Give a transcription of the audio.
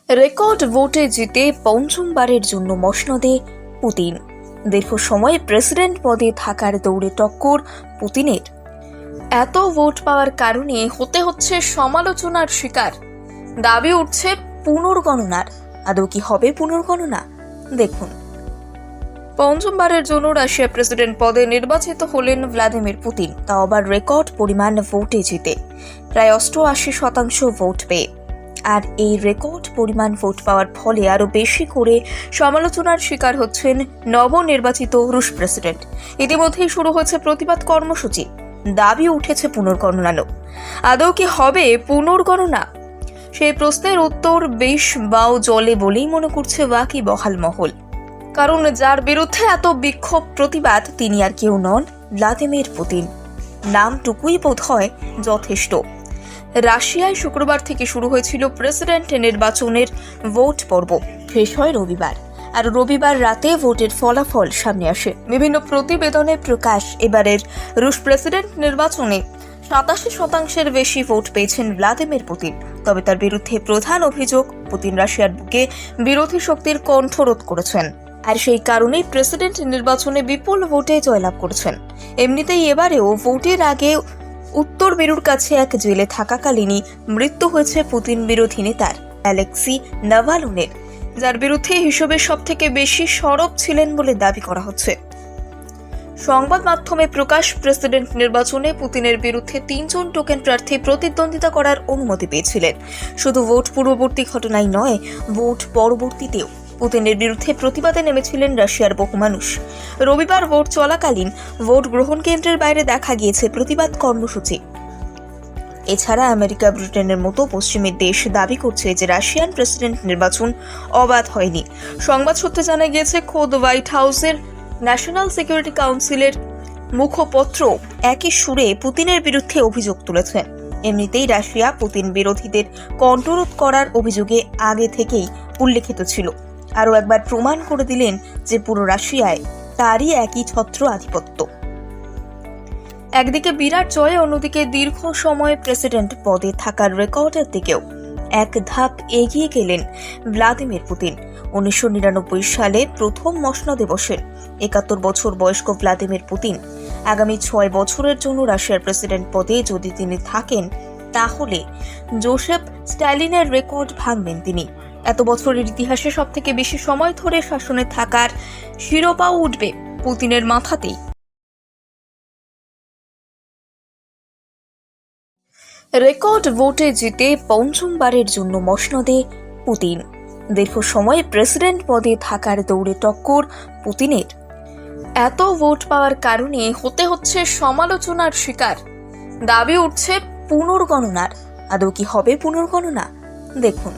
Record ভোটে জিতে পঞ্চমবারের জন্য মসনদে পুতিন। দীর্ঘ সময় প্রেসিডেন্ট পদে থাকার দৌড়ে টক্কর পুতিনের। এত ভোট পাওয়ার কারণে হতে হচ্ছে সমালোচনার শিকার। দাবি উঠছে পুনর্গণনার। আদৌ কি হবে পুনর্গণনা? দেখুন, পঞ্চমবারের জন্য রাশিয়ার প্রেসিডেন্ট পদে নির্বাচিত হলেন ভ্লাদিমির পুতিন, তা আবার রেকর্ড পরিমাণ ভোটে জিতে, প্রায় 88% ভোট পেয়ে। আর এই রেকর্ড পরিমাণ ভোট পাওয়ার ফলে আরো বেশি করে সমালোচনার শিকার হচ্ছেন নবনির্বাচিত রুশ প্রেসিডেন্ট। ইতিমধ্যেই শুরু হয়েছে প্রতিবাদ কর্মসূচি, দাবি উঠেছে পুনর্গণনারও। আদৌ কি হবে পুনর্গণনা? সেই প্রশ্নের উত্তর বেশ বাও জলে বলেই মনে করছে বাকি বহাল মহল। কারণ যার বিরুদ্ধে এত বিক্ষোভ প্রতিবাদ তিনি আর কেউ নন, ভ্লাদিমির পুতিন। নামটুকুই বোধ হয় যথেষ্ট। রাশিয়ায় শুক্রবার থেকে শুরু হয়েছিল প্রেসিডেন্ট নির্বাচনের ভোট পর্ব, শেষ হয় রবিবার। আর রবিবার রাতে ভোটের ফলাফল সামনে আসে। বিভিন্ন প্রতিবেদনে প্রকাশ, এবারের রুশ প্রেসিডেন্ট নির্বাচনে 87% বেশি ভোট পেয়েছেন ভ্লাদিমির পুতিন। তবে তার বিরুদ্ধে প্রধান অভিযোগ, পুতিন রাশিয়ার বুকে বিরোধী শক্তির কণ্ঠরোধ করেছেন, আর সেই কারণেই প্রেসিডেন্ট নির্বাচনে বিপুল ভোটে জয়লাভ করেছেন। এমনিতেই এবারেও ভোটের আগে উত্তর মেরুর কাছে এক জেলে থাকাকালীনই মৃত্যু হয়েছে পুতিন বিরোধী নেতার অ্যালেক্সি নাভালনের, যার বিরুদ্ধে হিসেবে সবথেকে বেশি সরব ছিলেন বলে দাবি করা হচ্ছে। সংবাদ মাধ্যমে প্রকাশ, প্রেসিডেন্ট নির্বাচনে পুতিনের বিরুদ্ধে 3 জন টোকেন প্রার্থী প্রতিদ্বন্দ্বিতা করার অনুমতি পেয়েছিলেন। শুধু ভোট পূর্ববর্তী ঘটনাই নয়, ভোট পরবর্তীতেও পুতিনের বিরুদ্ধে প্রতিবাদে নেমেছিলেন রাশিয়ার বহু মানুষ। রবিবার ভোট চলাকালীন ভোট গ্রহণ কেন্দ্রের বাইরে দেখা গিয়েছে প্রতিবাদ কর্মসূচি। এছাড়া আমেরিকা, ব্রিটেনের মতো পশ্চিমের দেশ দাবি করছে যে রাশিয়ান প্রেসিডেন্ট নির্বাচন অবাধ হয়নি। সংবাদ সূত্রে জানা গিয়েছে, খোদ হোয়াইট হাউসের ন্যাশনাল সিকিউরিটি কাউন্সিলের মুখপত্র একই সুরে পুতিনের বিরুদ্ধে অভিযোগ তুলেছেন। এমনিতেই রাশিয়া পুতিন বিরোধীদের কণ্ঠরোধ করার অভিযোগে আগে থেকেই উল্লেখিত ছিল। আরও একবার প্রমাণ করে দিলেন যে পুরো রাশিয়ায় তারই একই ছত্র আধিপত্য। একদিকে বিরাট জয়, অন্যদিকে দীর্ঘ সময় প্রেসিডেন্ট পদে থাকার রেকর্ডের দিকেও এক ধাপ এগিয়ে গেলেন ভ্লাদিমির পুতিন। 1999 সালে প্রথম মসনদে বসেন 71 বছর বয়স্ক ভ্লাদিমির পুতিন। আগামী 6 বছরের জন্য রাশিয়ার প্রেসিডেন্ট পদে যদি তিনি থাকেন, তাহলে জোসেফ স্ট্যালিনের রেকর্ড ভাঙবেন তিনি। এত বছরের ইতিহাসে সবথেকে বেশি সময় ধরে শাসনে থাকার শিরোপাও উঠবে পুতিনের মাথাতেই। রেকর্ড ভোটে জিতে পঞ্চমবারের জন্য মসনদে পুতিন। দীর্ঘ সময় প্রেসিডেন্ট পদে থাকার দৌড়ে টক্কর পুতিনের। এত ভোট পাওয়ার কারণে হতে হচ্ছে সমালোচনার শিকার। দাবি উঠছে পুনর্গণনার। আদৌ কি হবে পুনর্গণনা? দেখুন,